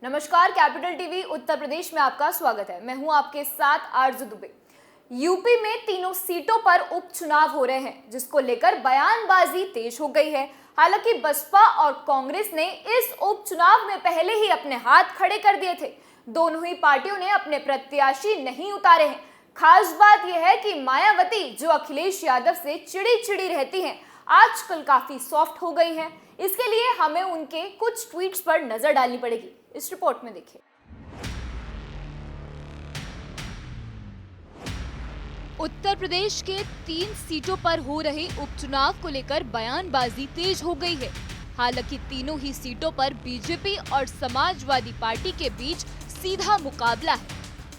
नमस्कार, capital TV Uttar Pradesh में आपका स्वागत है। मैं हूं आपके साथ आरजू दुबे। यूपी में तीनों सीटों पर उपचुनाव हो रहे हैं, जिसको लेकर बयानबाजी तेज हो गई है। हालांकि बसपा और कांग्रेस ने इस उपचुनाव में पहले ही अपने हाथ खड़े कर दिए थे। दोनों ही पार्टियों ने अपने प्रत्याशी नहीं उतारे हैं। खास बात यह है कि मायावती, जो अखिलेश यादव से चिड़ी चिड़ी रहती हैं, आजकल काफी सॉफ्ट हो गई हैं। इसके लिए हमें उनके कुछ ट्वीट्स पर नजर डालनी पड़ेगी। इस रिपोर्ट में देखिए। उत्तर प्रदेश के 3 सीटों पर हो रहे उपचुनाव को लेकर बयानबाजी तेज हो गई है। हालांकि तीनों ही सीटों पर बीजेपी और समाजवादी पार्टी के बीच सीधा मुकाबला है,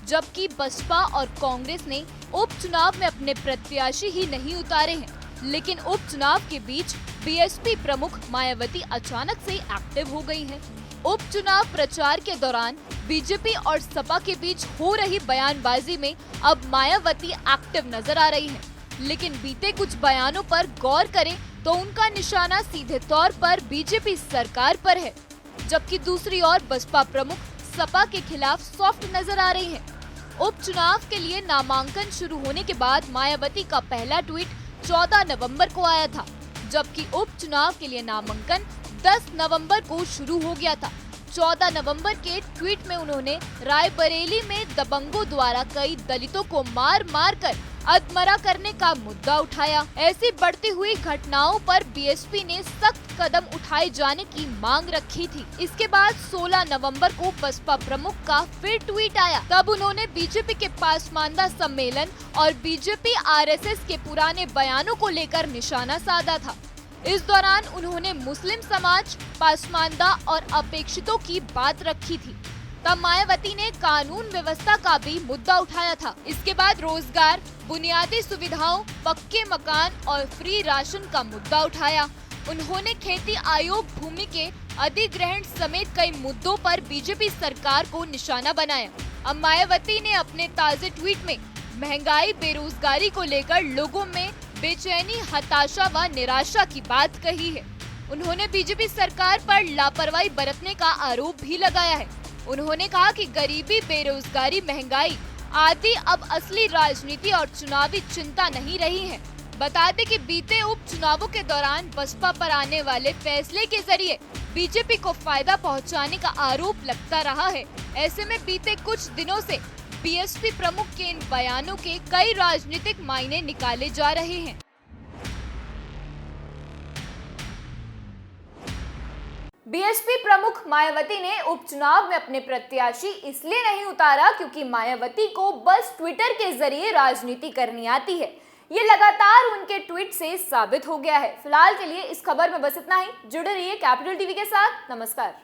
जबकि बसपा और कांग्रेस ने उपचुनाव में अपने प्रत्याशी ही नहीं उतारे हैं। लेकिन उपचुनाव के बीच बीएसपी प्रमुख मायावती अचानक से एक्टिव हो गई हैं। उपचुनाव प्रचार के दौरान बीजेपी और सपा के बीच हो रही बयानबाजी में अब मायावती एक्टिव नजर आ रही हैं। लेकिन बीते कुछ बयानों पर गौर करें तो उनका निशाना सीधे तौर पर बीजेपी सरकार पर है, जबकि दूसरी ओर बसपा प्रमुख सपा के खिलाफ सॉफ्ट नजर आ रही हैं। उपचुनाव के लिए नामांकन शुरू होने के बाद मायावती का पहला ट्वीट 14 नवंबर को आया था, जबकि उपचुनाव के लिए नामांकन 10 नवंबर को शुरू हो गया था। 14 नवंबर के ट्वीट में उन्होंने रायबरेली में दबंगों द्वारा कई दलितों को मार मार कर अधमरा करने का मुद्दा उठाया। ऐसी बढ़ती हुई घटनाओं पर बीएसपी ने सख्त कदम उठाए जाने की मांग रखी थी। इसके बाद 16 नवंबर को बसपा प्रमुख का फिर ट्वीट आया। तब उन्होंने बीजेपी के पासमानदा सम्मेलन और बीजेपी आरएसएस के पुराने बयानों को लेकर निशाना साधा था। इस दौरान उन्होंने मुस्लिम समाज, पासमानदा और अपेक्षितों की बात रखी थी। तब मायावती ने कानून व्यवस्था का भी मुद्दा उठाया था। इसके बाद रोजगार, बुनियादी सुविधाओं, पक्के मकान और फ्री राशन का मुद्दा उठाया। उन्होंने खेती आयोग, भूमि के अधिग्रहण समेत कई मुद्दों पर बीजेपी सरकार को निशाना बनाया। अब मायावती ने अपने ताजे ट्वीट में महंगाई, बेरोजगारी को लेकर लोगों में बेचैनी, हताशा व निराशा की बात कही है। उन्होंने बीजेपी सरकार पर लापरवाही बरतने का आरोप भी लगाया है। उन्होंने कहा कि गरीबी, बेरोजगारी, महंगाई आदि अब असली राजनीति और चुनावी चिंता नहीं रही है। बता दें कि बीते उपचुनावों के दौरान बसपा पर आने वाले फैसले के जरिए बीजेपी को फायदा पहुंचाने का आरोप लगता रहा है। ऐसे में बीते कुछ दिनों से बीएसपी प्रमुख के इन बयानों के कई राजनीतिक मायने निकाले जा रहे हैं। बीएसपी प्रमुख मायावती ने उपचुनाव में अपने प्रत्याशी इसलिए नहीं उतारा क्योंकि मायावती को बस ट्विटर के जरिए राजनीति करनी आती है। ये लगातार उनके ट्वीट से साबित हो गया है। फिलहाल के लिए इस खबर में बस इतना ही। जुड़े रहिए कैपिटल टीवी के साथ। नमस्कार।